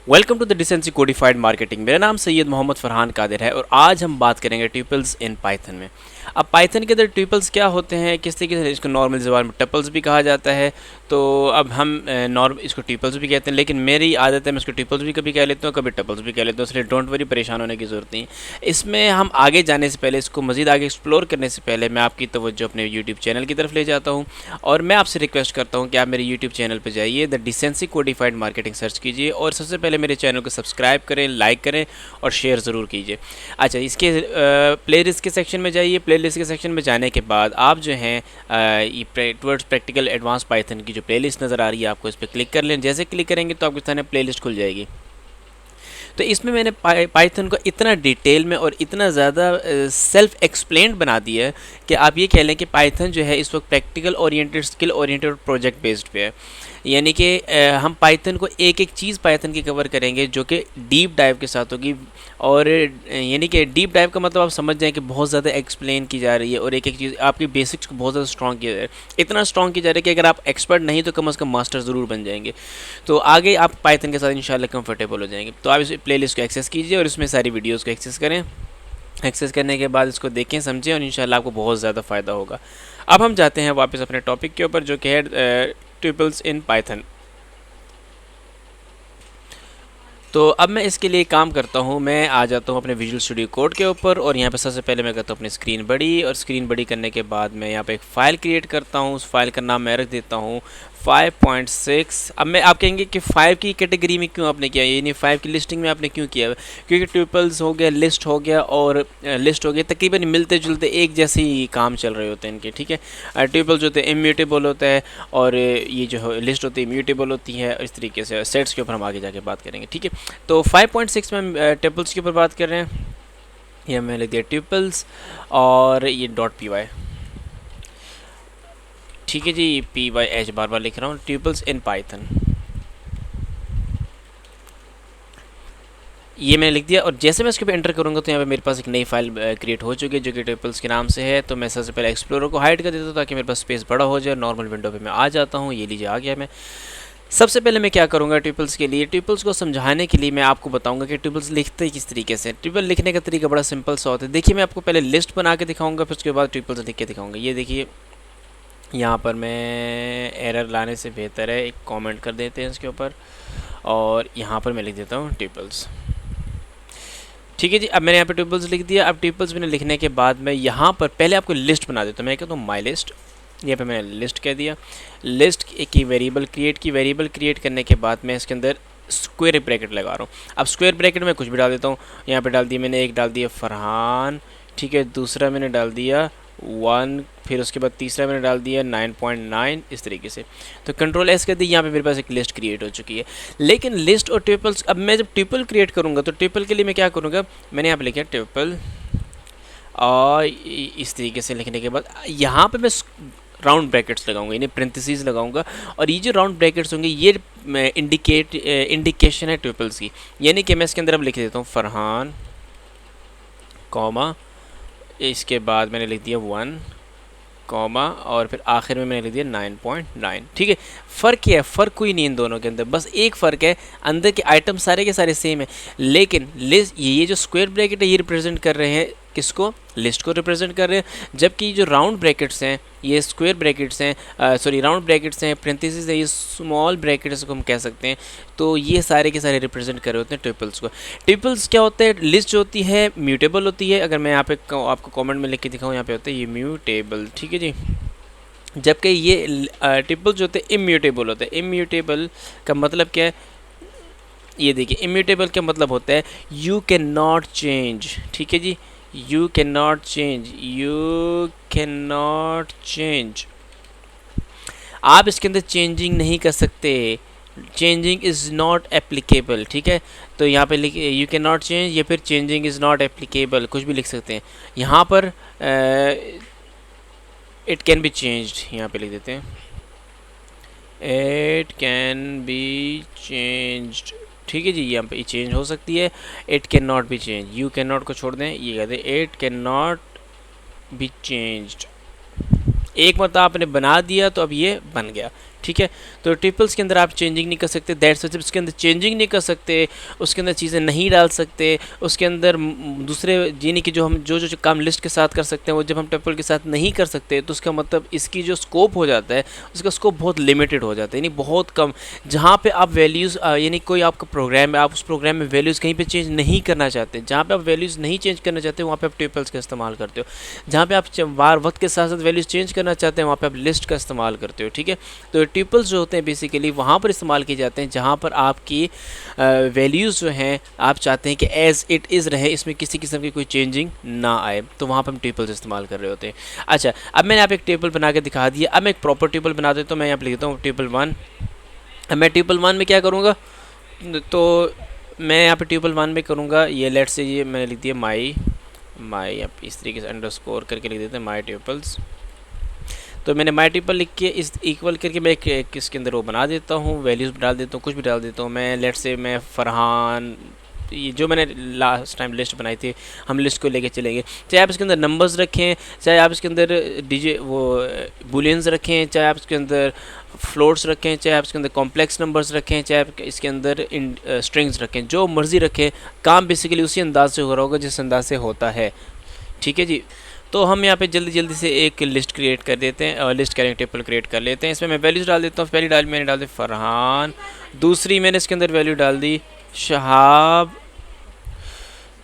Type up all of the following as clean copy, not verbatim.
Welcome to the decency codified marketing. मेरा नाम सैयद मोहम्मद फरहान कादिर है और आज हम बात करेंगे ट्यूपल्स इन पाइथन में। अब पाइथन के अंदर ट्यूपल्स क्या होते हैं, किस तरीके से इसको नॉर्मल ज़बान में टपल्स भी कहा जाता है। तो अब हम नॉर्म इसको ट्यूपल्स भी कहते हैं, लेकिन मेरी आदत है मैं इसको ट्यूपल्स भी कभी कह लेता हूँ, कभी टपल्स भी कह लेता हूँ, इसलिए डोंट वरी, परेशान होने की ज़रूरत नहीं। इसमें हम आगे जाने से पहले, इसको मज़ीद आगे एक्सप्लोर करने से पहले मैं आपकी तवज्जो अपने यूट्यूब चैनल की तरफ ले जाता हूँ और मैं आपसे रिक्वेस्ट करता हूँ कि आप मेरे यूट्यूब चैनल पर जाइए, the decency codified marketing search कीजिए और सबसे पहले मेरे चैनल को सब्सक्राइब करें, लाइक करें और शेयर ज़रूर कीजिए। अच्छा, इसके प्लेलिस्ट के सेक्शन में जाइए। प्लेलिस्ट के सेक्शन में जाने के बाद आप जो हैं टुवर्ड्स प्रैक्टिकल एडवांस पाइथन की जो प्लेलिस्ट नज़र आ रही है आपको इस पर क्लिक कर लें। जैसे क्लिक करेंगे तो आपके सामने प्लेलिस्ट खुल जाएगी। तो इसमें मैंने पाइथन को इतना डिटेल में और इतना ज़्यादा सेल्फ एक्सप्लेन्ड बना दिया है कि आप ये कह लें कि पाइथन जो है इस वक्त practical oriented, skill oriented, project based पे है। यानी कि हम पाइथन को एक एक चीज़ पाइथन की कवर करेंगे जो कि डीप डाइव के साथ होगी। और यानी कि डीप डाइव का मतलब आप समझ जाएं कि बहुत ज़्यादा एक्सप्लेन की जा रही है और एक एक चीज़ आपकी बेसिक्स को बहुत ज़्यादा स्ट्रॉन्ग किया जा रहा है। इतना स्ट्रॉन्ग किया जा रहा है कि अगर आप एक्सपर्ट नहीं तो कम अज़ कम मास्टर ज़रूर बन जाएंगे। तो आगे आप पाइथन के साथ इंशाल्लाह कंफर्टेबल हो जाएंगे। तो आप इस प्लेलिस्ट को एक्सेस कीजिए और इसमें सारी वीडियोज़ को एक्सेस करें। एक्सेस करने के बाद इसको देखें, समझें और इंशाल्लाह आपको बहुत ज़्यादा फ़ायदा होगा। अब हम जाते हैं वापस अपने टॉपिक के ऊपर जो कि है ट्यूपल्स इन पाइथन। तो अब मैं इसके लिए काम करता हूँ, मैं आ जाता हूँ अपने विजुअल स्टूडियो कोड के ऊपर और यहाँ पे सबसे पहले मैं करता हूँ अपनी स्क्रीन बड़ी, और स्क्रीन बड़ी करने के बाद मैं यहाँ पे एक फ़ाइल क्रिएट करता हूँ। उस फाइल का नाम मैं रख देता हूँ 5.6। अब मैं आप कहेंगे कि 5 की कैटेगरी में क्यों आपने किया, यानी 5 की लिस्टिंग में आपने क्यों किया? क्योंकि ट्यूपल्स हो गया, लिस्ट हो गया और लिस्ट हो गया, तकरीबन मिलते जुलते एक जैसे ही काम चल रहे होते हैं इनके, ठीक है। ट्यूपल्स होते हैं इम्यूटेबल होता है और ये जो लिस्ट होती है इम्यूटेबल होती है। इस तरीके से सेट्स के ऊपर हम आगे जाके बात करेंगे, ठीक है। तो 5.6 में ट्यूपल्स के ऊपर बात कर रहे हैं। ये मैंने लिख दिया ट्यूपल्स और ये .py, ठीक है जी। py बार बार लिख रहा हूँ, ट्यूपल्स इन पाइथन, ये मैंने लिख दिया। और जैसे मैं इसके ऊपर एंटर करूँगा तो यहाँ पे मेरे पास एक नई फाइल क्रिएट हो चुकी है जो कि ट्यूपल्स के नाम से है। तो मैं सबसे पहले एक्सप्लोरर को हाइड कर देता हूँ ताकि मेरे पास स्पेस बड़ा हो जाए। नॉर्मल विंडो पे मैं आ जाता हूँ, ये लीजिए आ गया मैं। सबसे पहले मैं क्या करूँगा ट्यूपल्स के लिए, ट्यूपल्स को समझाने के लिए मैं आपको बताऊँगा कि ट्यूपल्स लिखते किस तरीके से। ट्यूपल लिखने का तरीका बड़ा सिंपल सा होता है। देखिए, मैं आपको पहले लिस्ट बना के दिखाऊँगा, फिर उसके बाद ट्यूपल्स लिख के दिखाऊँगा। ये देखिए, यहाँ पर मैं एरर लाने से बेहतर है एक कमेंट कर देते हैं इसके ऊपर और यहाँ पर मैं लिख देता हूँ ट्यूपल्स, ठीक है जी। अब मैंने यहाँ पे ट्यूपल्स लिख दिया। अब ट्यूपल्स मैंने लिखने के बाद मैं यहाँ पर पहले आपको लिस्ट बना देता हूँ। मैं कहता हूँ माई लिस्ट, यहाँ पे मैंने लिस्ट कह दिया। लिस्ट की वेरिएबल क्रिएट की, वेरिएबल क्रिएट करने के बाद मैं इसके अंदर स्क्वायर ब्रैकेट लगा रहा हूँ। अब स्क्वायर ब्रैकेट में कुछ भी डाल देता हूँ। यहाँ पे डाल दिया मैंने, एक डाल दिया फरहान, ठीक है। दूसरा मैंने डाल दिया 1, फिर उसके बाद तीसरा मैंने डाल दिया 9.9, इस तरीके से। तो कंट्रोल एस कर दी, यहाँ पे मेरे पास एक लिस्ट क्रिएट हो चुकी है। लेकिन लिस्ट और ट्यूपल्स, अब मैं जब ट्यूपल क्रिएट करूँगा तो ट्यूपल के लिए मैं क्या करूँगा, मैंने यहाँ पे लिखा ट्यूपल और इस तरीके से लिखने के बाद यहाँ पे मैं राउंड ब्रैकेट्स लगाऊंगा, यानी पेरेंथेसिस लगाऊंगा। और ये जो राउंड ब्रैकेट्स होंगे ये इंडिकेशन है ट्यूपल्स की। यानी कि मैं इसके अंदर अब लिख देता हूँ फरहान कॉमा, इसके बाद मैंने लिख दिया 1 कॉमा और फिर आखिर में मैंने लिख दिया 9.9, ठीक है। फ़र्क क्या है? फ़र्क कोई नहीं इन दोनों के अंदर, बस एक फ़र्क है, अंदर के आइटम सारे के सारे सेम है। लेकिन लिस्ट, ये जो स्क्वायर ब्रैकेट है ये रिप्रेजेंट कर रहे हैं किसको? लिस्ट को रिप्रेजेंट कर रहे हैं। जबकि जो राउंड ब्रैकेट्स हैं ये स्क्वायर ब्रैकेट्स हैं, सॉरी राउंड ब्रैकेट्स हैं, पेरेंथेसिस है, ये स्मॉल ब्रैकेट्स को हम कह सकते हैं। तो ये सारे के सारे रिप्रेजेंट कर रहे होते हैं ट्यूपल्स को। ट्यूपल्स क्या होता है? लिस्ट जो होती है म्यूटेबल होती है। अगर मैं यहाँ पे आपको कमेंट में लिख के दिखाऊँ, यहाँ पे होता है ये म्यूटेबल, ठीक है जी। जबकि ये ट्यूपल्स जो होते हैं इम्यूटेबल होते हैं। इम्यूटेबल का मतलब क्या है? ये देखिए, इम्यूटेबल का मतलब होता है यू कैन नॉट चेंज, ठीक है जी। You can not change, you can not change, आप इसके अंदर चेंजिंग नहीं कर सकते। चेंजिंग इज़ नॉट एप्लीकेबल, ठीक है। तो यहाँ पे लिख यू कैन नॉट चेंज या फिर चेंजिंग इज़ नॉट एप्लीकेबल, कुछ भी लिख सकते हैं। यहाँ पर इट कैन बी चेंज्ड, यहाँ पे लिख देते हैं इट कैन बी चेंज्ड, ठीक है जी। यहाँ पे चेंज हो सकती है। It can not be change, you can not को छोड़ दें, ये कहते हैं it can not be changed. एक मतलब आपने बना दिया तो अब ये बन गया, ठीक है। तो ट्रिपल्स के अंदर आप चेंजिंग नहीं कर सकते, दैट्स जब उसके अंदर चेंजिंग नहीं कर सकते, उसके अंदर चीज़ें नहीं डाल सकते, उसके अंदर दूसरे यानी कि जो हम जो काम लिस्ट के साथ कर सकते हैं वो जब हम ट्रिपल के साथ नहीं कर सकते, तो उसका मतलब इसकी जो स्कोप हो जाता है उसका स्कोप बहुत लिमिटेड हो जाता है, यानी बहुत कम। जहाँ पे आप वैल्यूज़ यानी कोई आपका प्रोग्राम है, आप उस प्रोग्राम में वैल्यूज़ कहीं पे चेंज नहीं करना चाहते, जहाँ पे आप वैल्यूज़ नहीं चेंज करना चाहते वहाँ पे आप ट्रिपल्स का इस्तेमाल करते हो। जहाँ पे आप बार वक्त के साथ साथ वैल्यूज़ चेंज करना चाहते हैं वहाँ पे आप लिस्ट का इस्तेमाल करते हो, ठीक है। तो ट्रिपल्स जो होते हैं बेसिकली वहाँ पर इस्तेमाल किए जाते हैं जहाँ पर आपकी वैल्यूज़ जो हैं आप चाहते हैं कि एज़ इट इज़ रहे, इसमें किसी किस्म की कोई चेंजिंग ना आए, तो वहाँ पर हम ट्रिपल्स इस्तेमाल कर रहे होते हैं। अच्छा, अब मैंने आप एक टेबल बना के दिखा दिया, अब मैं एक प्रॉपर टेबल बना देता हूँ। मैं यहाँ पर लिख देता हूँ टेबल 1। अब मैं टेबल 1 में क्या करूँगा, तो मैं यहाँ पे टेबल 1 में करूँगा, ये लेट से ये मैंने लिख दिया माई अब इस तरीके से अंडरस्कोर करके लिख देते हैं माई टेबल्स। तो मैंने माई टेबल लिख के इस इक्वल करके मैं एक इसके अंदर वो बना देता हूँ, वैल्यूज़ डाल देता हूँ, कुछ भी डाल देता हूँ। मैं लेट से मैं फरहान, ये जो मैंने लास्ट टाइम लिस्ट बनाई थी हम लिस्ट को लेके चलेंगे, चाहे आप इसके अंदर नंबर्स रखें, चाहे आप इसके अंदर बुलियंस रखें, चाहे आप इसके अंदर फ्लोट्स रखें, चाहे आप इसके अंदर कॉम्प्लेक्स नंबर्स रखें, चाहे आप इसके अंदर स्ट्रिंग्स रखें, जो मर्ज़ी रखें, काम बेसिकली उसी अंदाज से हो रहा होगा जिस अंदाज से होता है, ठीक है जी। तो हम यहाँ पे जल्दी जल्दी से एक लिस्ट क्रिएट कर देते हैं और लिस्ट कैरेक्टर टेबल क्रिएट कर लेते हैं। इसमें मैं वैल्यूज़ डाल देता हूँ। पहली मैंने डाल दी फरहान, दूसरी मैंने इसके अंदर वैल्यू डाल दी शहाब,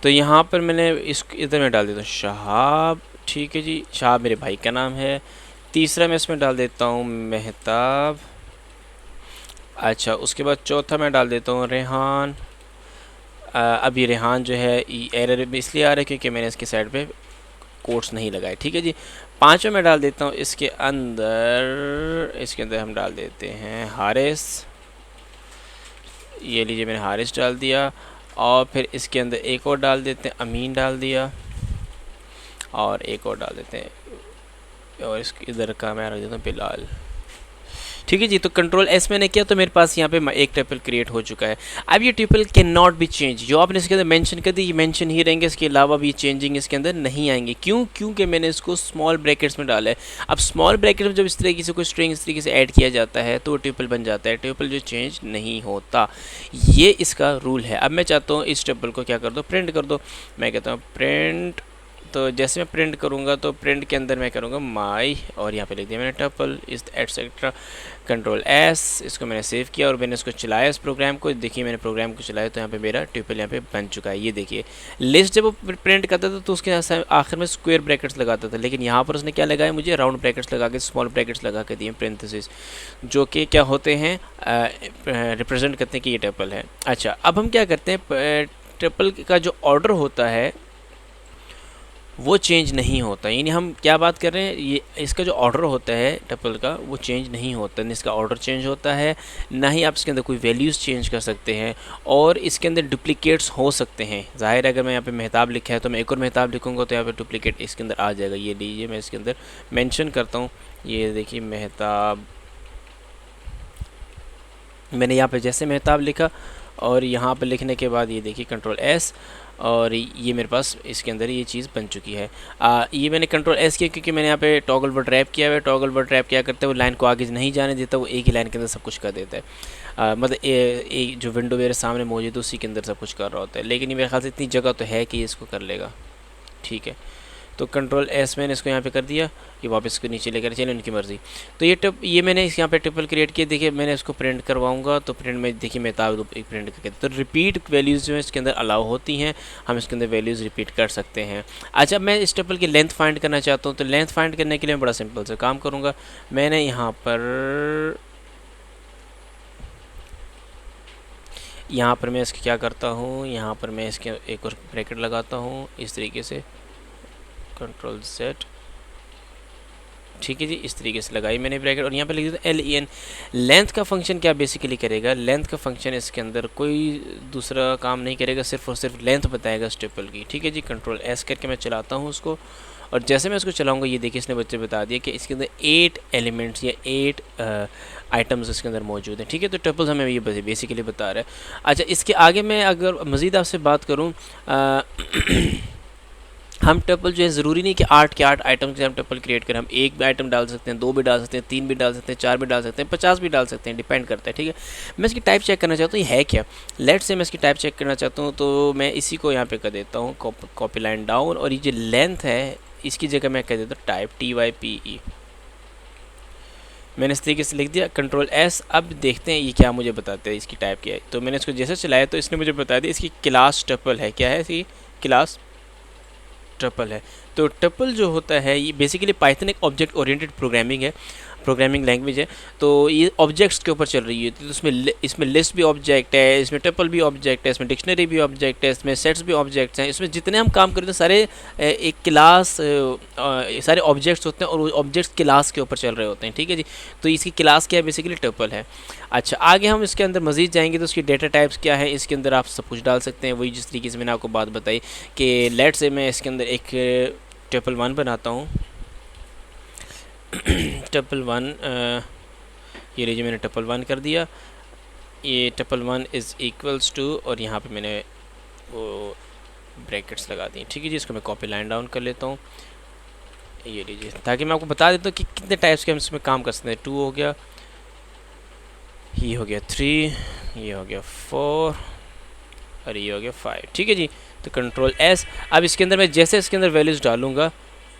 तो यहाँ पर मैंने इस इधर में डाल देता हूँ शहाब, ठीक है जी, शहाब मेरे भाई का नाम है। तीसरा मैं इसमें डाल देता हूँ मेहताब। अच्छा, उसके बाद चौथा मैं डाल देता हूँ रेहान। अब ये रेहान जो है एरर में इसलिए आ रहा है क्योंकि मैंने इसकी साइड पे कोट्स नहीं लगाए, ठीक है जी। पांचवा मैं डाल देता हूँ इसके अंदर हम डाल देते हैं हारिस, ये लीजिए मैंने हारिस डाल दिया। और फिर इसके अंदर एक और डाल देते हैं अमीन डाल दिया, और एक और डाल देते हैं, और इसके इधर का मैं रख देता हूँ बिलाल, ठीक है जी। तो कंट्रोल एस मैंने किया तो मेरे पास यहाँ पे एक ट्रिपल क्रिएट हो चुका है। अब ये triple can not be change, जो आपने इसके अंदर मेंशन कर दी ये मेंशन ही रहेंगे, इसके अलावा भी चेंजिंग इसके अंदर नहीं आएंगे। क्यों? क्योंकि मैंने इसको स्मॉल ब्रैकेट्स में डाला है। अब स्मॉल ब्रैकेट में जब इस तरीके से कोई स्ट्रिंग इस तरीके से ऐड किया जाता है तो वो ट्रिपल बन जाता है, ट्रिपल जो चेंज नहीं होता, ये इसका रूल है। अब मैं चाहता हूँ इस ट्रिपल को क्या कर दो, प्रिंट कर दो। मैं कहता हूँ प्रिंट, तो जैसे मैं प्रिंट करूँगा तो प्रिंट के अंदर मैं करूँगा माई, और यहाँ पे लिख दिया मैंने टपल इस एटसेट्रा, कंट्रोल एस, इसको मैंने सेव किया और मैंने इसको चलाया इस प्रोग्राम को। देखिए मैंने प्रोग्राम को चलाया तो यहाँ पे मेरा ट्रिपल यहाँ पे बन चुका है। ये देखिए लिस्ट जब वो प्रिंट करता था तो उसके आखिर में स्क्वायर ब्रैकेट्स लगाता था, लेकिन यहाँ पर उसने क्या लगाया, मुझे राउंड ब्रैकेट्स लगा के स्मॉल ब्रैकेट्स लगा के दिए पेरेंथेसिस, जो कि क्या होते हैं रिप्रेजेंट करते हैं कि ये ट्रिपल है। अच्छा, अब हम क्या करते हैं, ट्रिपल का जो ऑर्डर होता है वो चेंज नहीं होता, यानी हम क्या बात कर रहे हैं, ये इसका जो ऑर्डर होता है टपल का वो चेंज नहीं होता, ना इसका ऑर्डर चेंज होता है, ना ही आप इसके अंदर कोई वैल्यूज़ चेंज कर सकते हैं, और इसके अंदर डुप्लीकेट्स हो सकते हैं। ज़ाहिर है अगर मैं यहाँ पे मेहताब लिखा है तो मैं एक और मेहताब लिखूँगा तो यहाँ पे डुप्लीकेट इसके अंदर आ जाएगा। ये लीजिए मैं इसके अंदर मेंशन करता हूँ, ये देखिए मेहताब, मैंने यहाँ पे जैसे मेहताब लिखा और यहाँ पे लिखने के बाद ये देखिए कंट्रोल एस, और ये मेरे पास इसके अंदर ये चीज़ बन चुकी है। ये मैंने कंट्रोल एस किया क्योंकि मैंने यहाँ पे टॉगल वर्ड रैप किया हुआ है। टॉगल वर्ड रैप क्या करता है, वो लाइन को आगे नहीं जाने देता, वो एक ही लाइन के अंदर सब कुछ कर देता है। मतलब जो विंडो मेरे सामने मौजूद है उसी के अंदर सब कुछ कर रहा होता है, लेकिन ये मेरे ख्याल से इतनी जगह तो है कि ये इसको कर लेगा, ठीक है। तो कंट्रोल एस मैंने इसको यहाँ पे कर दिया, ये वापस इसको नीचे लेकर चले, उनकी मर्ज़ी। तो ये मैंने इस यहाँ पे ट्रिपल क्रिएट किया। देखिए मैंने इसको प्रिंट करवाऊंगा तो प्रिंट में देखिए मेहताब एक प्रिंट करके, तो रिपीट वैल्यूज़ जो है इसके अंदर अलाउ होती हैं, हम इसके अंदर वैल्यूज़ रिपीट कर सकते हैं। अच्छा, मैं इस ट्रिपल की लेंथ फाइंड करना चाहता हूँ, तो लेंथ फाइंड करने के लिए मैं बड़ा सिंपल से काम करूँगा। मैंने यहाँ पर मैं इसके क्या करता हूँ, यहाँ पर मैं इसके एक और ब्रैकेट लगाता हूँ इस तरीके से, कंट्रोल सेट, ठीक है जी, इस तरीके से लगाई मैंने ब्रैकेट, और यहाँ पे लिख देता LEN। लेंथ का फंक्शन क्या बेसिकली करेगा, लेंथ का फंक्शन इसके अंदर कोई दूसरा काम नहीं करेगा, सिर्फ और सिर्फ लेंथ बताएगा इस ट्रिपल की, ठीक है जी। कंट्रोल एस करके मैं चलाता हूँ उसको, और जैसे मैं उसको चलाऊँगा ये देखिए इसने बच्चे बता दिया कि इसके अंदर 8 एलिमेंट्स या 8 आइटम्स इसके अंदर मौजूद हैं, ठीक है। तो ट्रिपल्स हमें ये बेसिकली बता रहा है। अच्छा, इसके आगे मैं अगर मज़ीद आपसे बात करूँ, हम टपल जो है ज़रूरी नहीं कि 8 के 8 आइटम से हम टपल क्रिएट करें, हम एक भी आइटम डाल सकते हैं, 2 भी डाल सकते हैं, 3 भी डाल सकते हैं, 4 भी डाल सकते हैं, 50 भी डाल सकते हैं, डिपेंड करता है, ठीक है। मैं इसकी टाइप चेक करना चाहता हूँ, ये है क्या। लेट से मैं इसकी टाइप चेक करना चाहता हूँ, तो मैं इसी को यहाँ पे कर देता हूँ कॉपी लाइन डाउन, और ये जो लेंथ है इसकी जगह मैं कह देता हूँ टाइप TYPE। मैंने इस तरीके से लिख दिया, कंट्रोल S। अब देखते हैं ये क्या मुझे बताते हैं, इसकी टाइप क्या है। तो मैंने इसको जैसे चलाया तो इसने मुझे बता दिया इसकी क्लास टपल है। क्या है इसकी क्लास टपल है। तो टपल जो होता है ये बेसिकली पाइथन एक ऑब्जेक्ट ओरिएंटेड प्रोग्रामिंग है, प्रोग्रामिंग लैंग्वेज है। तो ये ऑब्जेक्ट्स के ऊपर चल रही है, तो इसमें लिस्ट भी ऑब्जेक्ट है, इसमें टपल भी ऑब्जेक्ट है, इसमें डिक्शनरी भी ऑब्जेक्ट है, इसमें सेट्स भी ऑब्जेक्ट्स हैं। इसमें जितने हम काम करते हैं सारे एक क्लास सारे ऑब्जेक्ट्स होते हैं, और वो ऑब्जेक्ट्स क्लास के ऊपर चल रहे होते हैं, ठीक है जी। तो इसकी क्लास क्या है, बेसिकली टपल है। अच्छा, आगे हम इसके अंदर मज़ीद जाएंगे तो उसकी डेटा टाइप्स क्या है, इसके अंदर आप सब कुछ डाल सकते हैं, वही जिस तरीके से मैंने आपको बात बताई कि लेट से मैं इसके अंदर एक टपल 1 बनाता हूँ। टपल 1 ये लीजिए, मैंने टपल 1 कर दिया। ये टपल 1 इज़ इक्वल्स टू, और यहाँ पे मैंने वो ब्रैकेट्स लगा दी, ठीक है जी। इसको मैं कॉपी लाइन डाउन कर लेता हूँ, ये लीजिए, ताकि मैं आपको बता देता हूँ कि कितने टाइप्स के हम इसमें काम कर सकते हैं। 2 हो गया, ये हो गया 3, ये हो गया 4, और ये हो गया 5, ठीक है जी। तो कंट्रोल S। अब इसके अंदर मैं जैसे इसके अंदर वैल्यूज़ डालूंगा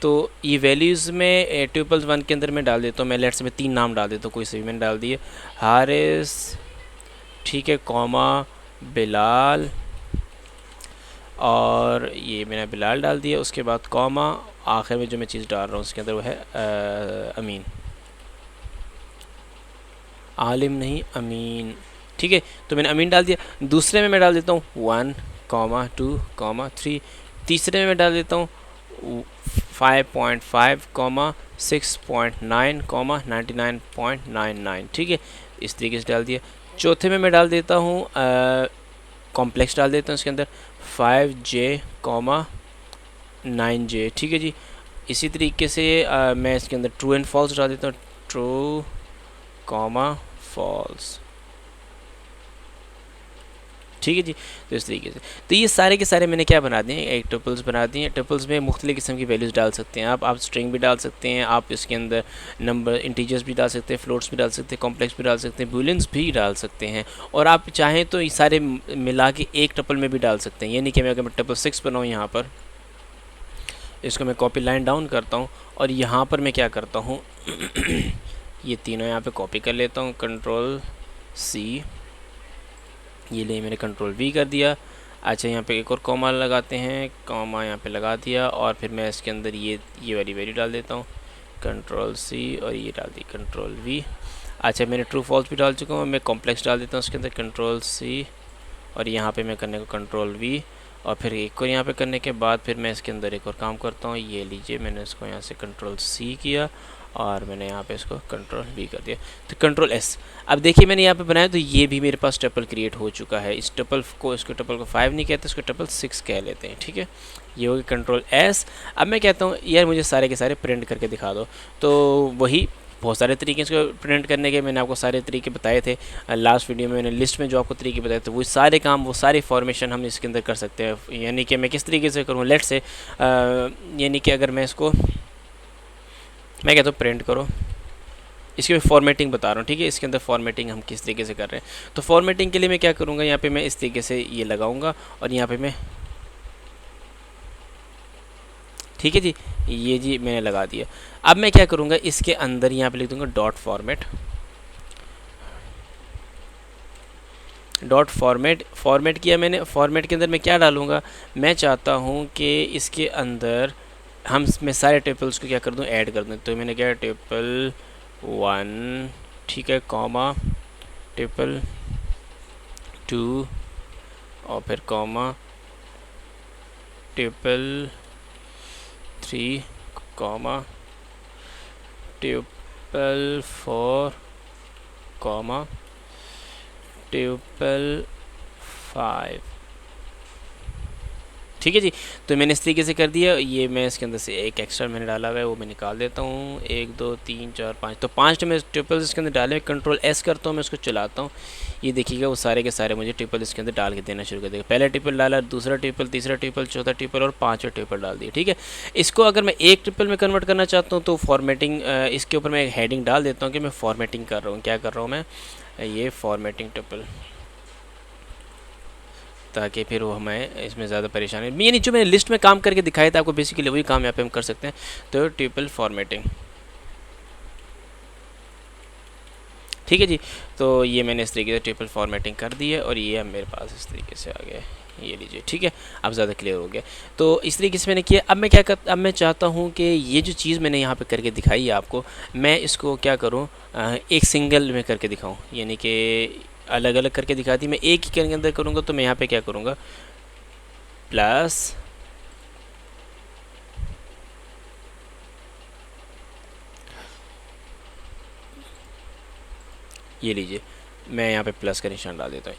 तो ये वैल्यूज़ में ट्यूपल्स 1 के अंदर मैं डाल देता हूँ। मैं लेट्स में 3 नाम डाल देता हूँ, कोई से भी मैंने डाल दिए, हारिस, ठीक है, कॉमा बिलाल, और ये मैंने बिलाल डाल दिया। उसके बाद कॉमा, आखिर में जो मैं चीज़ डाल रहा हूँ उसके अंदर वो है अमीन, आलिम नहीं अमीन, ठीक है। तो मैंने अमीन डाल दिया। दूसरे में मैं डाल देता हूँ 1, 2, 3। तीसरे में मैं डाल देता हूँ 5.5, 6.9, 99.99, ठीक है। इस तरीके से डाल दिया। चौथे में मैं डाल देता हूँ कॉम्प्लेक्स डाल देता हूँ इसके अंदर 5J, 9J, ठीक है जी। इसी तरीके से मैं इसके अंदर ट्रू एंड फॉल्स डाल देता हूँ, ट्रू, फॉल्स, ठीक है जी। तो इस तरीके से तो ये सारे के सारे मैंने क्या बना दिए, एक टपल्स बना दिए। टपल्स में मुख्तलिफ़ किस्म की वैल्यूज़ डाल सकते हैं आप स्ट्रिंग भी डाल सकते हैं, आप इसके अंदर नंबर इंटीजर्स भी डाल सकते हैं, फ्लोट्स भी डाल सकते हैं, कॉम्प्लेक्स भी डाल सकते हैं, बूलियंस भी डाल सकते हैं, और आप चाहें तो ये सारे मिला के एक टपल में भी डाल सकते हैं। यानी कि मैं अगर मैं टपल 6 बनाऊँ, यहाँ पर इसको मैं कॉपी लाइन डाउन करता हूँ, और यहाँ पर मैं क्या करता हूँ ये तीनों यहाँ पे कॉपी कर लेता हूँ, कंट्रोल C, ये ले मैंने कंट्रोल V कर दिया। अच्छा, यहाँ पे एक और कॉमा लगाते हैं, कॉमा यहाँ पे लगा दिया, और फिर मैं इसके अंदर ये वाली वैल्यू डाल देता हूँ, कंट्रोल C, और ये डाल दी कंट्रोल V। अच्छा, मैंने ट्रू फॉल्स भी डाल चुका हूँ, मैं कॉम्प्लेक्स डाल देता हूँ उसके अंदर, कंट्रोल C, और यहाँ पे मैं करने को कंट्रोल V, और फिर एक और यहाँ पे करने के बाद फिर मैं इसके अंदर एक और काम करता हूँ। ये लीजिए, मैंने इसको यहाँ से कंट्रोल C किया, और मैंने यहाँ पे इसको कंट्रोल V कर दिया, तो कंट्रोल S। अब देखिए मैंने यहाँ पे बनाया, तो ये भी मेरे पास टपल क्रिएट हो चुका है। इस टपल को, इसको टपल को 5 नहीं कहते, इसको टपल 6 कह लेते हैं, ठीक है। ये हो गया कंट्रोल S। अब मैं कहता हूँ यार मुझे सारे के सारे प्रिंट करके दिखा दो, तो वही बहुत सारे तरीके इसको प्रिंट करने के मैंने आपको सारे तरीके बताए थे लास्ट वीडियो में। मैंने लिस्ट में जो आपको तरीके बताए थे वो सारे काम, वो सारी फॉर्मेशन हम इसके अंदर कर सकते हैं। यानी कि मैं किस तरीके से करूँ, लेट से यानी कि अगर मैं इसको, मैं कहता हूँ प्रिंट करो, इसकी मैं फॉर्मेटिंग बता रहा हूँ, ठीक है। इसके अंदर फॉर्मेटिंग हम किस तरीके से कर रहे हैं। तो फॉर्मेटिंग के लिए मैं क्या करूँगा, यहाँ पे मैं इस तरीके से ये लगाऊंगा, और यहाँ पे मैं, ठीक है जी, ये जी मैंने लगा दिया। अब मैं क्या करूँगा, इसके अंदर यहाँ पे लिख दूँगा डॉट फॉर्मेट। फॉर्मेट किया मैंने। फॉर्मेट के अंदर मैं क्या डालूँगा, मैं चाहता हूँ कि इसके अंदर मैं सारे टेबल्स को क्या कर दूँ, ऐड कर दूँ। तो मैंने क्या, टेबल 1, ठीक है, कॉमा टेबल 2, और फिर comma table 3, comma table 4, comma table 5, ठीक है जी। तो मैंने इस तरीके से कर दिया। ये मैं इसके अंदर से एक एक्स्ट्रा मैंने डाला हुआ है वो मैं निकाल देता हूँ। 1 2 3 4 5, तो 5 मैं ट्रिपल्स इसके अंदर डाले। कंट्रोल एस करता हूँ, मैं इसको चलाता हूँ। ये देखिएगा वो सारे के सारे मुझे ट्रिपल इसके अंदर डाल के देना शुरू कर देगा। पहला ट्रिपल डाला, दूसरा ट्रिपल, तीसरा ट्रिपल, चौथा ट्रिपल और पाँचवा ट्रिपल डाल दिया। ठीक है, इसको अगर मैं एक ट्रिपल में कन्वर्ट करना चाहता हूँ तो फॉर्मेटिंग, इसके ऊपर मैं एक हेडिंग डाल देता हूँ कि मैं फॉर्मेटिंग कर रहा हूँ। क्या कर रहा हूँ मैं, ये फॉर्मेटिंग ट्रिपल, ताकि फिर वो हमें इसमें ज़्यादा परेशानी। ये नहीं, जो मैंने लिस्ट में काम करके दिखाया था आपको, बेसिकली वही काम यहाँ पे हम कर सकते हैं। तो ट्रिपल फॉर्मेटिंग, ठीक है जी। तो ये मैंने इस तरीके से ट्रिपल फॉर्मेटिंग कर दी है और ये अब मेरे पास इस तरीके से आ गया। ये लीजिए, ठीक है, अब ज़्यादा क्लियर हो गया। तो इस तरीके से मैंने किया। अब मैं क्या कर, अब मैं चाहता हूँ कि ये जो चीज़ मैंने यहाँ पे करके दिखाई है आपको, मैं इसको क्या करूँ, एक सिंगल में करके दिखाऊँ, यानी कि अलग अलग करके दिखा दी। मैं एक ही के अंदर करूँगा तो मैं यहाँ पे क्या करूँगा, प्लस, ये लीजिए, मैं यहाँ पे प्लस का निशान डाल देता हूँ।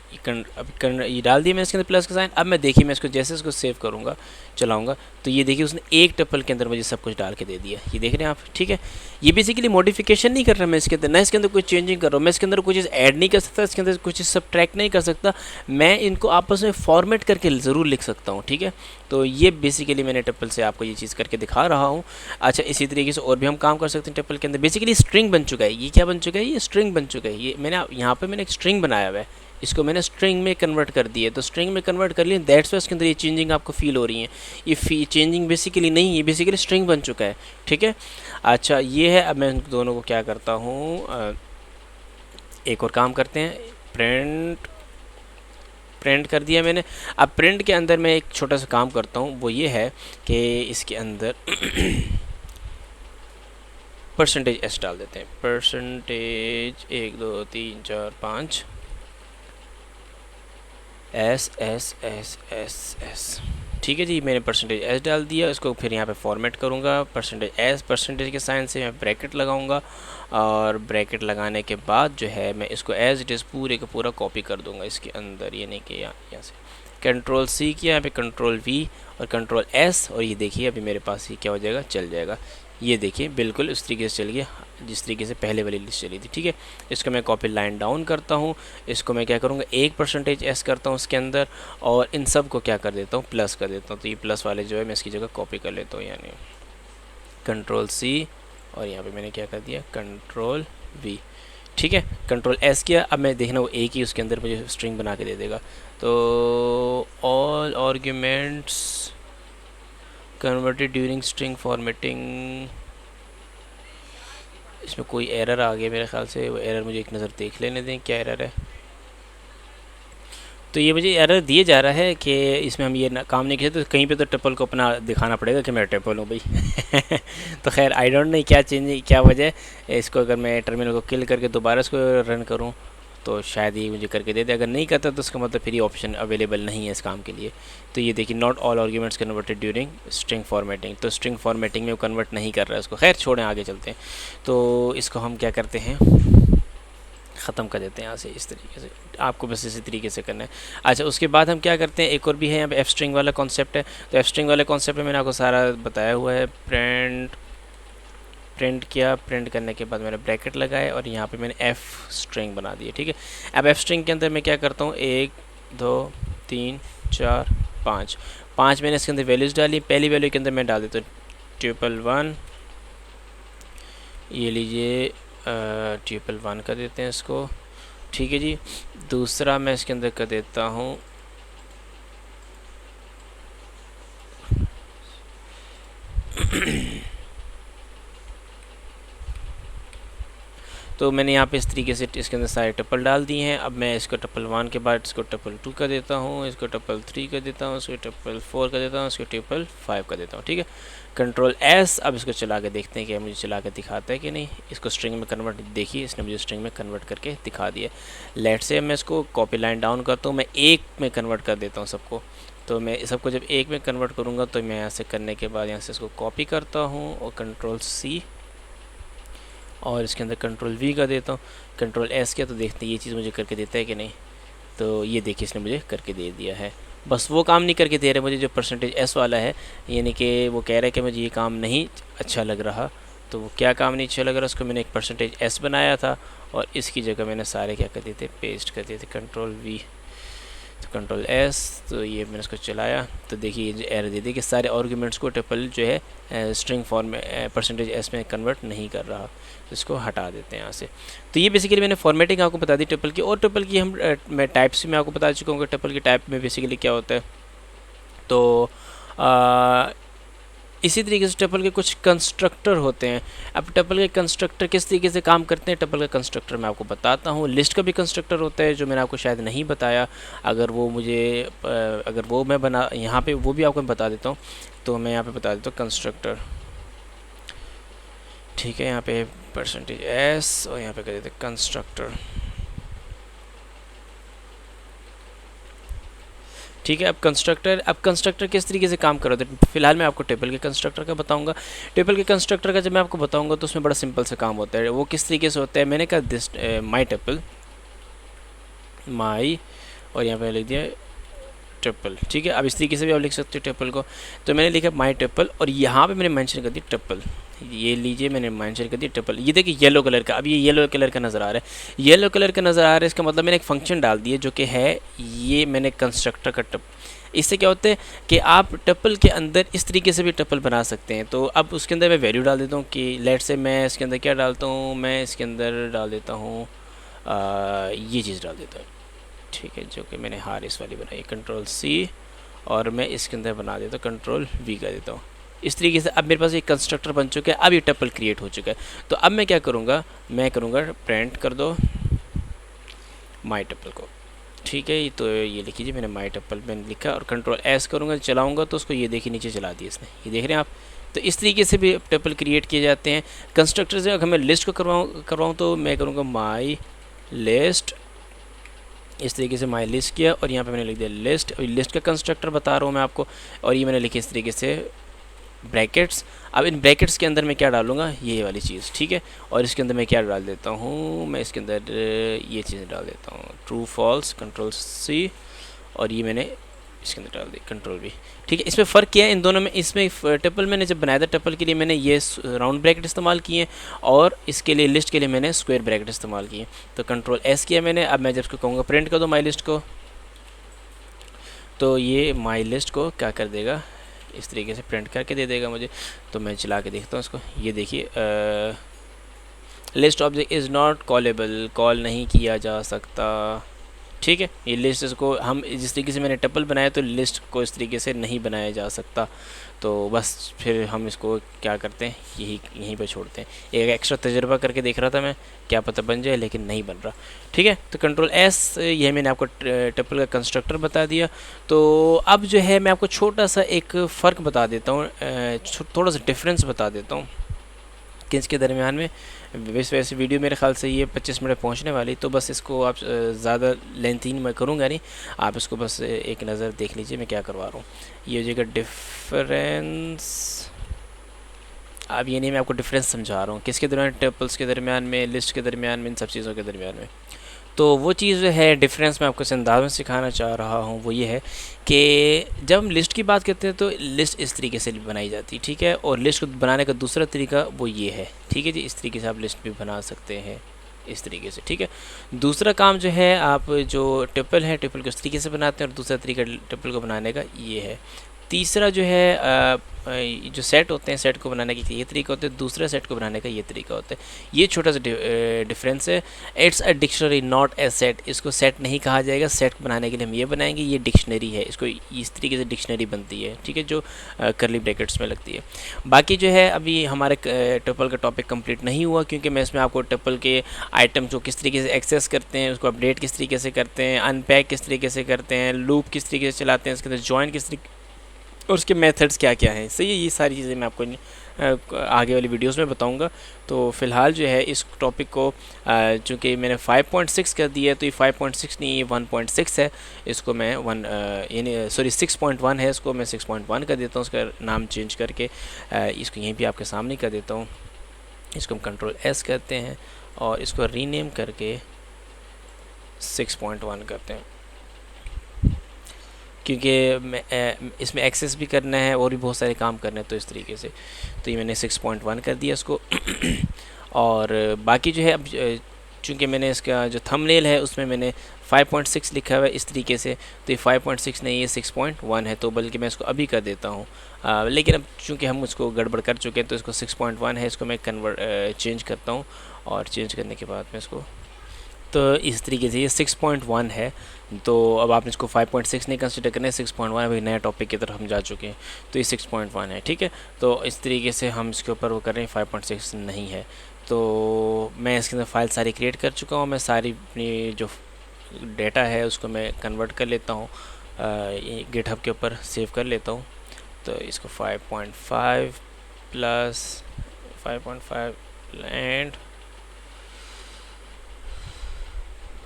अब ये डाल दिया मैंने इसके अंदर प्लस का साइन। अब मैं देखिए, मैं इसको जैसे इसको सेव करूँगा, चलाऊँगा, तो ये देखिए उसने एक टपल के अंदर मुझे सब कुछ डाल के दे दिया। ये देख रहे हैं आप, ठीक है। ये बेसिकली मॉडिफिकेशन नहीं कर रहा मैं इसके अंदर, ना इसके अंदर कोई चेंजिंग कर रहा हूँ। मैं इसके अंदर कोई चीज़ ऐड नहीं कर सकता, इसके अंदर कुछ चीज़ सब्ट्रैक्ट नहीं कर सकता। मैं इनको आपस में फॉर्मेट करके ज़रूर लिख सकता हूँ, ठीक है। तो ये बेसिकली मैंने टपल से आपको ये चीज़ करके दिखा रहा हूँ। अच्छा, इसी तरीके से और भी हम काम कर सकते हैं टपल के अंदर। बेसिकली स्ट्रिंग बन चुका है। ये क्या बन चुका है, ये स्ट्रिंग बन चुका है। ये मैंने यहाँ पे मैंने एक स्ट्रिंग बनाया हुआ है, इसको मैंने स्ट्रिंग में कन्वर्ट कर दिया। तो स्ट्रिंग में कन्वर्ट कर लिया, दैट्स वाई इसके अंदर ये चेंजिंग आपको फील हो रही है। ये चेंजिंग बेसिकली नहीं, ये बेसिकली स्ट्रिंग बन चुका है, ठीक है। अच्छा, ये है। अब मैं इन दोनों को क्या करता हूँ, एक और काम करते हैं। प्रिंट कर दिया मैंने। अब प्रिंट के अंदर मैं एक छोटा सा काम करता हूँ, वो ये है कि इसके अंदर परसेंटेज एस डाल देते हैं। Percentage 1 2 3 4 5 S S S S S, ठीक है जी। मैंने परसेंटेज एस डाल दिया। इसको फिर यहाँ पे फॉर्मेट करूँगा, परसेंटेज एस, परसेंटेज के साइन से मैं ब्रैकेट लगाऊँगा और ब्रैकेट लगाने के बाद जो है मैं इसको एज इट इज़ पूरे का पूरा कॉपी कर दूँगा इसके अंदर, यानी कि यहाँ से कंट्रोल सी किया, यहाँ पे कंट्रोल वी और कंट्रोल एस, और ये देखिए अभी मेरे पास ये क्या हो जाएगा, चल जाएगा। ये देखिए बिल्कुल उस तरीके से चल गया जिस तरीके से पहले वाली लिस्ट चली थी, ठीक है। इसको मैं कॉपी लाइन डाउन करता हूँ। इसको मैं क्या करूँगा, एक परसेंटेज एस करता हूँ उसके अंदर, और इन सब को क्या कर देता हूँ, प्लस कर देता हूँ। तो ये प्लस वाले जो है मैं इसकी जगह कॉपी कर लेता हूँ, यानी कंट्रोल सी, और यहाँ पे मैंने क्या कर दिया, कंट्रोल वी, ठीक है। कंट्रोल एस किया। अब मैं देखना वो एक ही उसके अंदर मुझे स्ट्रिंग बना के दे देगा। तो all arguments converted during string formatting, इसमें कोई एरर आ गया मेरे ख्याल से। वो एरर मुझे एक नज़र देख लेने दें, क्या एरर है। तो ये मुझे एरर दिए जा रहा है कि इसमें हम ये काम नहीं किए, तो कहीं पे तो ट्रिपल को अपना दिखाना पड़ेगा कि मैं ट्रिपल हूँ भाई। तो खैर आई डोंट नो क्या चेंज, क्या वजह है। इसको अगर मैं टर्मिनल को किल करके दोबारा इसको रन करूँ तो शायद ये मुझे करके दे दे। अगर नहीं करता तो उसका मतलब फिर ये ऑप्शन अवेलेबल नहीं है इस काम के लिए। तो ये देखिए, not all arguments converted during string formatting, तो स्ट्रिंग फॉर्मेटिंग में वो कन्वर्ट नहीं कर रहा है उसको। खैर छोड़ें, आगे चलते हैं। तो इसको हम क्या करते हैं, ख़त्म कर देते हैं यहाँ से। इस तरीके से आपको बस इसी तरीके से करना है। अच्छा, उसके बाद हम क्या करते हैं, एक और भी है यहाँ पे एफ स्ट्रिंग वाला कॉन्सेप्ट है। तो एफ स्ट्रिंग वाले कॉन्सेप्ट में मैंने आपको सारा बताया हुआ है। प्रिंट किया, प्रिंट करने के बाद मैंने ब्रैकेट लगाए और यहाँ पे मैंने एफ स्ट्रिंग बना दिए, ठीक है। अब एफ स्ट्रिंग के अंदर मैं क्या करता हूँ, 1 2 3 4 5 मैंने इसके अंदर वैल्यूज़ डाली। पहली वैल्यू के अंदर मैं डाल देता हूँ ट्रिपल 1, ये लीजिए ट्रिपल 1 कर देते हैं इसको, ठीक है जी। दूसरा मैं इसके अंदर कर देता हूँ तो मैंने यहाँ पे इस तरीके से इसके अंदर सारे टपल डाल दिए हैं। अब मैं इसको ट्रिपल 1 के बाद इसको ट्रिपल 2 कर देता हूँ, इसको ट्रिपल 3 कर देता हूँ, इसको ट्रिपल 4 कर देता हूँ, इसको ट्रिपल 5 कर देता हूँ, ठीक है। Control S. अब इसको चला के देखते हैं कि मुझे चला के दिखाता है कि नहीं। इसको स्ट्रिंग में कन्वर्ट, देखिए इसने मुझे स्ट्रिंग में कन्वर्ट करके दिखा दिया। लेट से मैं इसको कॉपी लाइन डाउन करता हूँ, मैं एक में कन्वर्ट कर देता हूँ सबको। तो मैं सबको जब एक में कन्वर्ट करूँगा तो मैं यहाँ से करने के बाद यहाँ से इसको कॉपी करता हूँ और कंट्रोल सी, और इसके अंदर कंट्रोल वी कर देता हूँ। कंट्रोल एस किया तो देखते हैं ये चीज़ मुझे करके देता है कि नहीं। तो ये देखिए इसने मुझे करके दे दिया है। बस वो काम नहीं करके दे रहे मुझे जो परसेंटेज एस वाला है, यानी कि वो कह रहा है कि मुझे ये काम नहीं अच्छा लग रहा। तो वो क्या काम नहीं अच्छा लग रहा, उसको मैंने एक परसेंटेज एस बनाया था और इसकी जगह मैंने सारे क्या कर दिए थे, पेस्ट कर दिए थे, कंट्रोल वी, तो कंट्रोल एस, तो ये मैंने इसको चलाया तो देखिए ये जो एरर दे दी कि सारे आर्गूमेंट्स को ट्रिपल जो है स्ट्रिंग फॉर्म में परसेंटेज एस में कन्वर्ट नहीं कर रहा। तो इसको हटा देते हैं यहाँ से। तो ये बेसिकली मैंने फॉर्मेटिंग आपको बता दी ट्रिपल की। और ट्रिपल की मैं टाइप्स भी मैं आपको बता चुका हूँ कि ट्रिपल की टाइप में बेसिकली क्या होता है। तो इसी तरीके से टपल के कुछ कंस्ट्रक्टर होते हैं। अब टपल के कंस्ट्रक्टर किस तरीके से काम करते हैं, टपल का कंस्ट्रक्टर मैं आपको बताता हूँ। लिस्ट का भी कंस्ट्रक्टर होता है जो मैंने आपको शायद नहीं बताया, अगर वो मैं बना यहाँ पे वो भी आपको बता देता हूँ। तो मैं यहाँ पे बता देता हूँ कंस्ट्रक्टर, ठीक है। यहाँ पे परसेंटेज एस और यहाँ पे कर देते हैं कंस्ट्रक्टर, ठीक है। अब कंस्ट्रक्टर किस तरीके से काम कर रहे थे, फिलहाल मैं आपको टेबल के कंस्ट्रक्टर का बताऊंगा। टेबल के कंस्ट्रक्टर का जब मैं आपको बताऊंगा तो उसमें बड़ा सिंपल से काम होता है। वो किस तरीके से होता है, मैंने कहा दिस माई टेबल, माई, और यहाँ पे लिख दिया ट्रिपल, ठीक है। अब इस तरीके से भी आप लिख सकते हो ट्रिपल को। तो मैंने लिखा माई ट्रिपल और यहाँ पे मैंने मेंशन कर दी ट्रिपल, ये लीजिए मैंने मेंशन कर दी ट्रिपल। ये देखिए येलो कलर का, अब ये येलो कलर का नज़र आ रहा है, येलो कलर का नज़र आ रहा है, इसका मतलब मैंने एक फंक्शन डाल दिया जो कि है ये मैंने कंस्ट्रक्टर का टप। इससे क्या होता है कि आप टपल के अंदर इस तरीके से भी टपल बना सकते हैं। तो अब उसके अंदर मैं वैल्यू डाल देता हूँ कि लेट से मैं इसके अंदर क्या डालता हूँ, मैं इसके अंदर डाल देता हूँ ये चीज़ डाल देता हूँ, ठीक है, जो कि मैंने हारिस वाली बनाई, कंट्रोल सी, और मैं इसके अंदर बना देता हूँ कंट्रोल वी कर देता हूँ। इस तरीके से अब मेरे पास एक कंस्ट्रक्टर बन चुका है। अब ये टपल क्रिएट हो चुका है। तो अब मैं क्या करूँगा, मैं करूँगा प्रिंट कर दो माई टपल को, ठीक है। तो ये लिख लीजिए मैंने माई टपल मैंने लिखा और कंट्रोल एस करूँगा, चलाऊँगा तो उसको ये देखिए नीचे चला दिया इसने, ये देख रहे हैं आप। तो इस तरीके से भी टपल क्रिएट किए जाते हैं कंस्ट्रक्टर से। अगर मैं लिस्ट को करवाऊँ तो मैं करूँगा माई लिस्ट, इस तरीके से माई लिस्ट किया और यहाँ पे मैंने लिख दिया लिस्ट, और लिस्ट का कंस्ट्रक्टर बता रहा हूँ मैं आपको, और ये मैंने लिखी इस तरीके से ब्रैकेट्स। अब इन ब्रैकेट्स के अंदर मैं क्या डालूँगा, ये वाली चीज़, ठीक है। और इसके अंदर मैं क्या डाल देता हूँ, मैं इसके अंदर ये चीज़ डाल देता हूँ ट्रू फॉल्स, कंट्रोल सी, और ये मैंने इसके अंदर डाल दी कंट्रोल भी, ठीक है। इसमें फ़र्क क्या है इन दोनों में, इसमें टपल मैंने जब बनाया था टपल के लिए मैंने ये राउंड ब्रैकेट इस्तेमाल किए और इसके लिए लिस्ट के लिए मैंने स्क्वायर ब्रैकेट इस्तेमाल किए। तो कंट्रोल एस किया मैंने। अब मैं जब इसको कहूँगा प्रिंट कर दो माई लिस्ट को, तो ये माई लिस्ट को क्या कर देगा, इस तरीके से प्रिंट करके दे देगा मुझे। तो मैं चला के देखता हूँ इसको, ये देखिए list object is not callable, call नहीं किया जा सकता, ठीक है। ये लिस्ट इसको हम जिस तरीके से मैंने टपल बनाया तो लिस्ट को इस तरीके से नहीं बनाया जा सकता। तो बस फिर हम इसको क्या करते हैं, यहीं पर छोड़ते हैं। एक एक्स्ट्रा तजुर्बा करके देख रहा था मैं, क्या पता बन जाए, लेकिन नहीं बन रहा, ठीक है। तो कंट्रोल एस, ये मैंने आपको टपल का कंस्ट्रक्टर बता दिया। तो अब जो है मैं आपको छोटा सा एक फ़र्क बता देता हूँ, थोड़ा सा डिफरेंस बता देता हूँ कि इसके दरमियान में। वैसे वीडियो मेरे ख्याल से ये 25 मिनट पहुंचने वाली, तो बस इसको आप ज़्यादा लेंथी मैं करूँगा नहीं, आप इसको बस एक नज़र देख लीजिए मैं क्या करवा रहा हूँ। ये हो जाएगा डिफरेंस। अब ये नहीं मैं आपको डिफरेंस समझा रहा हूँ किसके दरमियान, टपल्स के दरमियान में, लिस्ट के दरमियान में, इन सब चीज़ों के दरमियान में। तो वो चीज़ है डिफरेंस मैं आपको इस अंदाज में सिखाना चाह रहा हूँ, वो ये है कि जब हम लिस्ट की बात करते हैं तो लिस्ट इस तरीके से बनाई जाती है, ठीक है। और लिस्ट को बनाने का दूसरा तरीका वो ये है, ठीक है जी। इस तरीके से आप लिस्ट भी बना सकते हैं, इस तरीके से, ठीक है। दूसरा काम जो है, आप जो ट्रिपल है ट्रिपल को इस तरीके से बनाते हैं, और दूसरा तरीका ट्रिपल को बनाने का ये है। तीसरा जो है जो सेट होते हैं, सेट को बनाने का ये तरीका होता है, दूसरा सेट को बनाने का ये तरीका होता है। ये छोटा सा डिफरेंस है। It's a dictionary not a set, इसको सेट नहीं कहा जाएगा। सेट बनाने के लिए हम ये बनाएंगे, ये डिक्शनरी है, इसको इस तरीके से डिक्शनरी बनती है, ठीक है, जो करली ब्रैकेट्स में लगती है। बाकी जो है अभी हमारे ट्रिपल का टॉपिक कंप्लीट नहीं हुआ, क्योंकि मैं इसमें आपको ट्रिपल के आइटम को किस तरीके से एक्सेस करते हैं, उसको अपडेट किस तरीके से करते हैं, अनपैक किस तरीके से करते हैं, लूप किस तरीके से चलाते हैं, उसके अंदर जॉइन किस तरीके, और उसके मेथड्स क्या क्या हैं, सही है। ये सारी चीज़ें मैं आपको आगे वाली वीडियोस में बताऊंगा। तो फ़िलहाल जो है इस टॉपिक को चूँकि मैंने 5.6 कर दिया है, तो ये 5.6 नहीं, ये 1.6 है। इसको मैं 6.1 है, इसको मैं 6.1 कर देता हूँ, उसका नाम चेंज करके। इसको यहीं भी आपके सामने कर देता हूँ। इसको हम कंट्रोल एस करते हैं और इसको रीनेम करके 6.1 करते हैं। क्योंकि इसमें एक्सेस भी करना है और भी बहुत सारे काम करने हैं, तो इस तरीके से तो ये मैंने 6.1 कर दिया इसको। और बाकी जो है अब चूँकि मैंने इसका जो थंबनेल है उसमें मैंने 5.6 लिखा हुआ है इस तरीके से, तो ये 5.6 नहीं, ये 6.1 है, तो बल्कि मैं इसको अभी कर देता हूँ। लेकिन अब चूँकि हम उसको गड़बड़ कर चुके हैं तो इसको 6.1 है, इसको मैं चेंज करता हूँ। और चेंज करने के बाद मैं इसको, तो इस तरीके से ये 6.1 है। तो अब आपने इसको 5.6 नहीं कंसिडर करना है, 6.1 अभी नया टॉपिक की तरफ हम जा चुके हैं, तो ये 6.1 है, ठीक है। तो इस तरीके से हम इसके ऊपर वो कर रहे हैं, 5.6 नहीं है। तो मैं इसके अंदर फाइल सारी क्रिएट कर चुका हूँ, मैं सारी अपनी जो डेटा है उसको मैं कन्वर्ट कर लेता हूँ, गिटहब के ऊपर सेव कर लेता हूँ। तो इसको 5.5 प्लस 5.5 एंड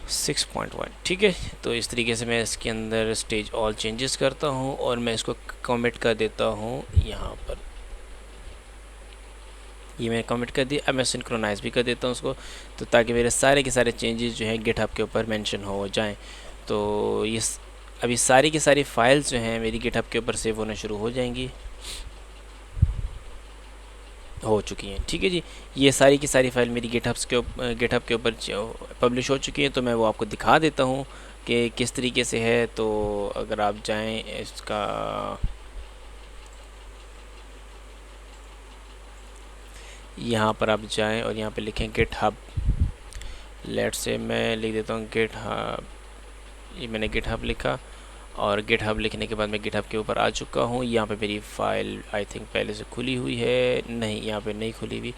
6.1, ठीक है। तो इस तरीके से मैं इसके अंदर स्टेज ऑल चेंजेस करता हूँ और मैं इसको कमिट कर देता हूँ यहाँ पर। ये मैंने कमिट कर दिया। अब मैं सिंक्रोनाइज़ भी कर देता हूँ उसको, तो ताकि मेरे सारे के सारे चेंजेस जो हैं गिटहब के ऊपर मेंशन हो जाएं। तो ये अभी सारी की सारी फाइल्स जो हैं मेरी गिटहब के ऊपर सेव होना शुरू हो जाएंगी, हो चुकी हैं, ठीक है जी। ये सारी की सारी फाइल मेरी गिटहब के ऊपर पब्लिश हो चुकी हैं। तो मैं वो आपको दिखा देता हूँ कि किस तरीके से है। तो अगर आप जाएं इसका, यहाँ पर आप जाएं और यहाँ पे लिखें गिटहब, लेट्स से मैं लिख देता हूँ गिटहब। ये मैंने गिटहब लिखा और गिटहब लिखने के बाद मैं गिटहब के ऊपर आ चुका हूँ। यहाँ पे मेरी फ़ाइल आई थिंक पहले से खुली हुई है, नहीं यहाँ पे नहीं खुली हुई।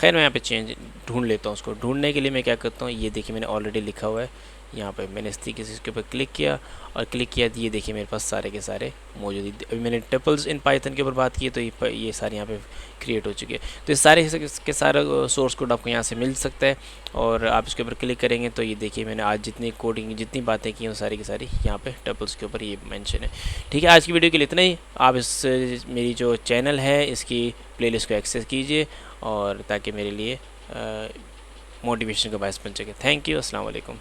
खैर मैं यहाँ पे चेंज ढूंढ लेता हूँ उसको। ढूंढने के लिए मैं क्या करता हूँ, ये देखिए मैंने ऑलरेडी लिखा हुआ है यहाँ पे, मैंने इस तरीके से इसके ऊपर क्लिक किया और क्लिक किया तो ये देखिए मेरे पास सारे के सारे मौजूद है। अभी मैंने टपल्स इन पाइथन के ऊपर बात की तो ये सारे यहाँ पे क्रिएट हो चुके हैं। तो ये सारे के सारा सोर्स कोड आपको यहाँ से मिल सकता है और आप इसके ऊपर क्लिक करेंगे तो ये देखिए मैंने आज जितनी कोडिंग जितनी बातें की वो सारी की सारी यहाँ पे टपल्स के ऊपर ये मेंशन है, ठीक है। आज की वीडियो के लिए इतना ही। आप इस मेरी जो चैनल है इसकी प्लेलिस्ट को एक्सेस कीजिए और ताकि मेरे लिए मोटिवेशन का बायस बन सके। थैंक यू, अस्सलाम वालेकुम।